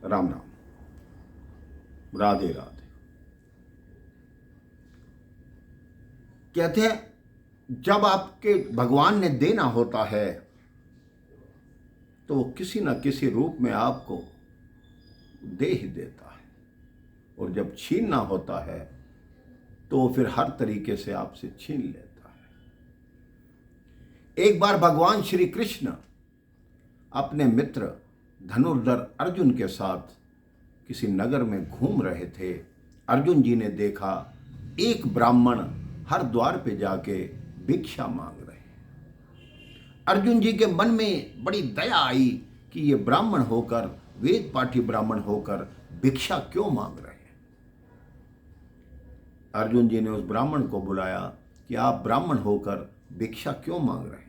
राम राम, राधे राधे। कहते हैं जब आपके भगवान ने देना होता है तो वो किसी न किसी रूप में आपको दे ही देता है, और जब छीनना होता है तो वो फिर हर तरीके से आपसे छीन लेता है। एक बार भगवान श्री कृष्ण अपने मित्र धनुर्धर अर्जुन के साथ किसी नगर में घूम रहे थे। अर्जुन जी ने देखा एक ब्राह्मण हर द्वार पे जाके भिक्षा मांग रहे हैं। अर्जुन जी के मन में बड़ी दया आई कि ये ब्राह्मण होकर, वेद पाठी ब्राह्मण होकर भिक्षा क्यों मांग रहे हैं। अर्जुन जी ने उस ब्राह्मण को बुलाया कि आप ब्राह्मण होकर भिक्षा क्यों मांग रहे हैं।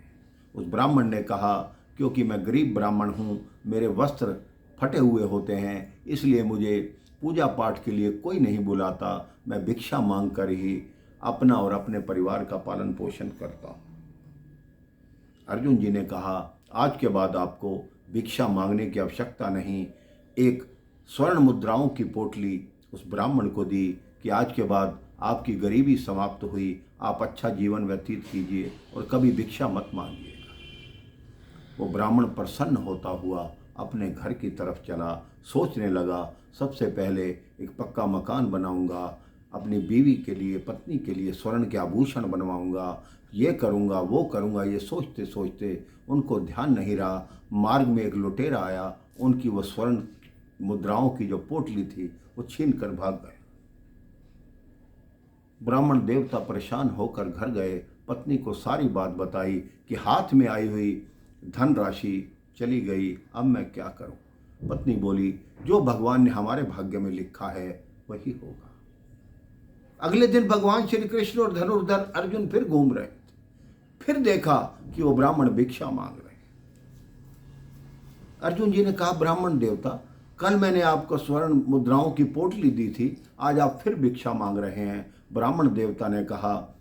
उस ब्राह्मण ने कहा क्योंकि मैं गरीब ब्राह्मण हूँ, मेरे वस्त्र फटे हुए होते हैं, इसलिए मुझे पूजा पाठ के लिए कोई नहीं बुलाता, मैं भिक्षा मांग कर ही अपना और अपने परिवार का पालन पोषण करता हूँ। अर्जुन जी ने कहा आज के बाद आपको भिक्षा मांगने की आवश्यकता नहीं। एक स्वर्ण मुद्राओं की पोटली उस ब्राह्मण को दी कि आज के बाद आपकी गरीबी समाप्त हुई, आप अच्छा जीवन व्यतीत कीजिए और कभी भिक्षा मत मांगिएगा। वो ब्राह्मण प्रसन्न होता हुआ अपने घर की तरफ चला। सोचने लगा सबसे पहले एक पक्का मकान बनाऊंगा, अपनी बीवी के लिए, पत्नी के लिए स्वर्ण के आभूषण बनवाऊंगा, ये करूंगा वो करूंगा। ये सोचते सोचते उनको ध्यान नहीं रहा, मार्ग में एक लुटेरा आया, उनकी वो स्वर्ण मुद्राओं की जो पोटली थी वो छीन कर भाग गए। ब्राह्मण देवता परेशान होकर घर गए, पत्नी को सारी बात बताई कि हाथ में आई हुई धनराशि चली गई, अब मैं क्या करूं। पत्नी बोली जो भगवान ने हमारे भाग्य में लिखा है वही होगा। अगले दिन भगवान श्री कृष्ण और धनुर्धर अर्जुन फिर घूम रहे थे। फिर देखा कि वो ब्राह्मण भिक्षा मांग रहे। अर्जुन जी ने कहा ब्राह्मण देवता, कल मैंने आपको स्वर्ण मुद्राओं की पोटली दी थी, आज आप फिर भिक्षा मांग रहे हैं। ब्राह्मण देवता ने कहा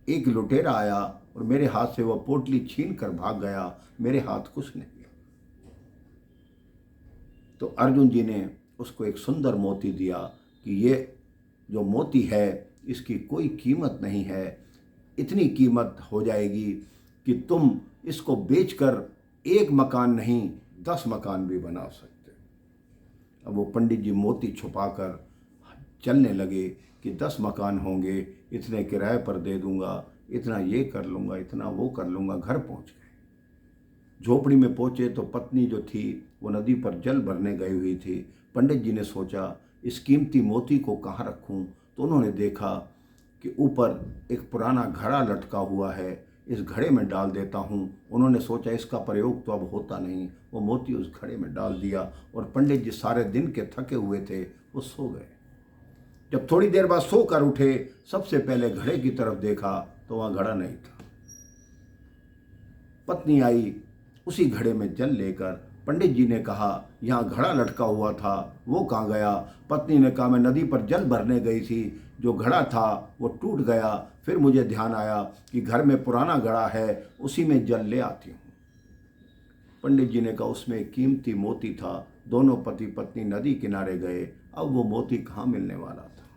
एक लुटेरा आया और मेरे हाथ से वह पोटली छीन कर भाग गया, मेरे हाथ कुछ नहीं। तो अर्जुन जी ने उसको एक सुंदर मोती दिया कि ये जो मोती है इसकी कोई कीमत नहीं है, इतनी कीमत हो जाएगी कि तुम इसको बेचकर एक मकान नहीं 10 मकान भी बना सकते। अब वो पंडित जी मोती छुपाकर चलने लगे कि 10 मकान होंगे, इतने किराए पर दे दूंगा, इतना ये कर लूँगा, इतना वो कर लूँगा। घर पहुँच गए। झोपड़ी में पहुँचे तो पत्नी जो थी वो नदी पर जल भरने गई हुई थी। पंडित जी ने सोचा इस कीमती मोती को कहाँ रखूँ, तो उन्होंने देखा कि ऊपर एक पुराना घड़ा लटका हुआ है, इस घड़े में डाल देता हूँ। उन्होंने सोचा इसका प्रयोग तो अब होता नहीं, वो मोती उस घड़े में डाल दिया और पंडित जी सारे दिन के थके हुए थे, वो सो गए। जब थोड़ी देर बाद सोकर उठे, सबसे पहले घड़े की तरफ देखा तो वहाँ घड़ा नहीं था। पत्नी आई उसी घड़े में जल लेकर। पंडित जी ने कहा यहाँ घड़ा लटका हुआ था, वो कहाँ गया। पत्नी ने कहा मैं नदी पर जल भरने गई थी, जो घड़ा था वो टूट गया, फिर मुझे ध्यान आया कि घर में पुराना घड़ा है, उसी में जल ले आती हूँ। पंडित जी ने कहा उसमें एक कीमती मोती था। दोनों पति पत्नी नदी किनारे गए। अब वो मोती कहाँ मिलने वाला था।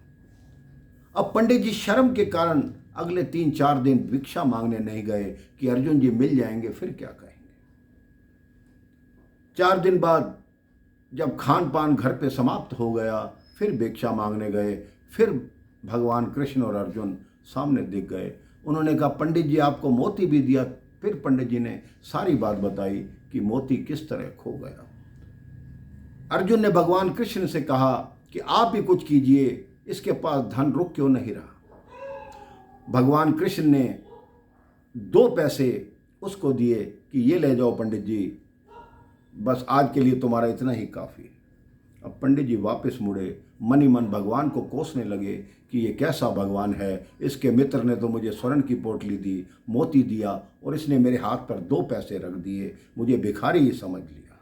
अब पंडित जी शर्म के कारण अगले 3-4 दिन भिक्षा मांगने नहीं गए कि अर्जुन जी मिल जाएंगे फिर क्या कहेंगे। 4 दिन बाद जब खान पान घर पे समाप्त हो गया, फिर भिक्षा मांगने गए। फिर भगवान कृष्ण और अर्जुन सामने दिख गए। उन्होंने कहा पंडित जी आपको मोती भी दिया। फिर पंडित जी ने सारी बात बताई कि मोती किस तरह खो गया। अर्जुन ने भगवान कृष्ण से कहा कि आप ही कुछ कीजिए, इसके पास धन रुक क्यों नहीं रहा। भगवान कृष्ण ने 2 पैसे उसको दिए कि ये ले जाओ पंडित जी, बस आज के लिए तुम्हारा इतना ही काफ़ी है। अब पंडित जी वापस मुड़े, मन ही मन भगवान को कोसने लगे कि ये कैसा भगवान है, इसके मित्र ने तो मुझे स्वर्ण की पोटली दी, मोती दिया, और इसने मेरे हाथ पर 2 पैसे रख दिए, मुझे भिखारी ही समझ लिया।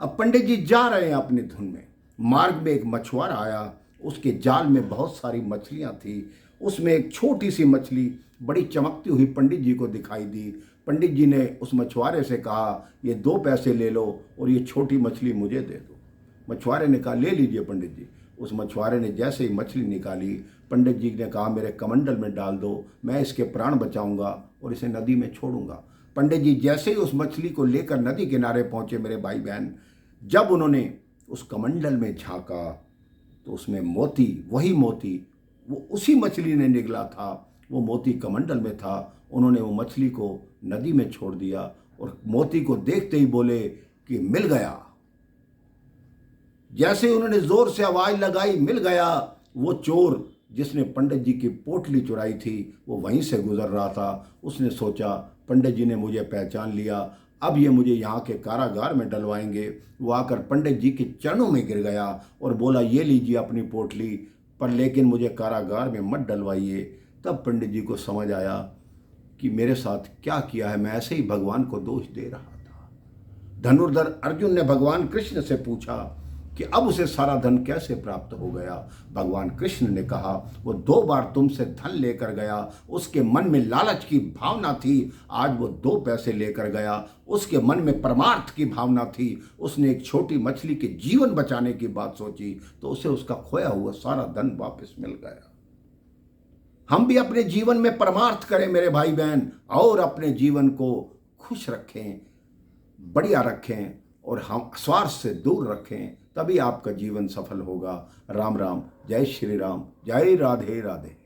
अब पंडित जी जा रहे हैं अपनी धुन में। मार्ग में एक मछुआरा आया, उसके जाल में बहुत सारी मछलियां थी। उसमें एक छोटी सी मछली बड़ी चमकती हुई पंडित जी को दिखाई दी। पंडित जी ने उस मछुआरे से कहा ये 2 पैसे ले लो और ये छोटी मछली मुझे दे दो। मछुआरे ने कहा ले लीजिए पंडित जी। उस मछुआरे ने जैसे ही मछली निकाली, पंडित जी ने कहा मेरे कमंडल में डाल दो, मैं इसके प्राण बचाऊंगा और इसे नदी में छोड़ूंगा। पंडित जी जैसे ही उस मछली को लेकर नदी किनारे पहुंचे मेरे भाई बहन, जब उन्होंने उस कमंडल में झांका तो उसमें मोती, वही मोती वो उसी मछली ने निगला था, वो मोती कमंडल में था। उन्होंने वो मछली को नदी में छोड़ दिया और मोती को देखते ही बोले कि मिल गया। जैसे उन्होंने जोर से आवाज लगाई मिल गया, वो चोर जिसने पंडित जी की पोटली चुराई थी वो वहीं से गुजर रहा था। उसने सोचा पंडित जी ने मुझे पहचान लिया, अब ये मुझे यहाँ के कारागार में डलवाएंगे। वो आकर पंडित जी के चरणों में गिर गया और बोला ये लीजिए अपनी पोटली, पर लेकिन मुझे कारागार में मत डलवाइए। तब पंडित जी को समझ आया कि मेरे साथ क्या किया है, मैं ऐसे ही भगवान को दोष दे रहा था। धनुर्धर अर्जुन ने भगवान कृष्ण से पूछा कि अब उसे सारा धन कैसे प्राप्त हो गया। भगवान कृष्ण ने कहा वो 2 बार तुमसे धन लेकर गया, उसके मन में लालच की भावना थी, आज वो 2 पैसे लेकर गया, उसके मन में परमार्थ की भावना थी, उसने एक छोटी मछली के जीवन बचाने की बात सोची तो उसे उसका खोया हुआ सारा धन वापस मिल गया। हम भी अपने जीवन में परमार्थ करें मेरे भाई बहन, और अपने जीवन को खुश रखें, बढ़िया रखें और हम स्वार्थ से दूर रखें, तभी आपका जीवन सफल होगा। राम राम, जय श्री राम, जय राधे राधे।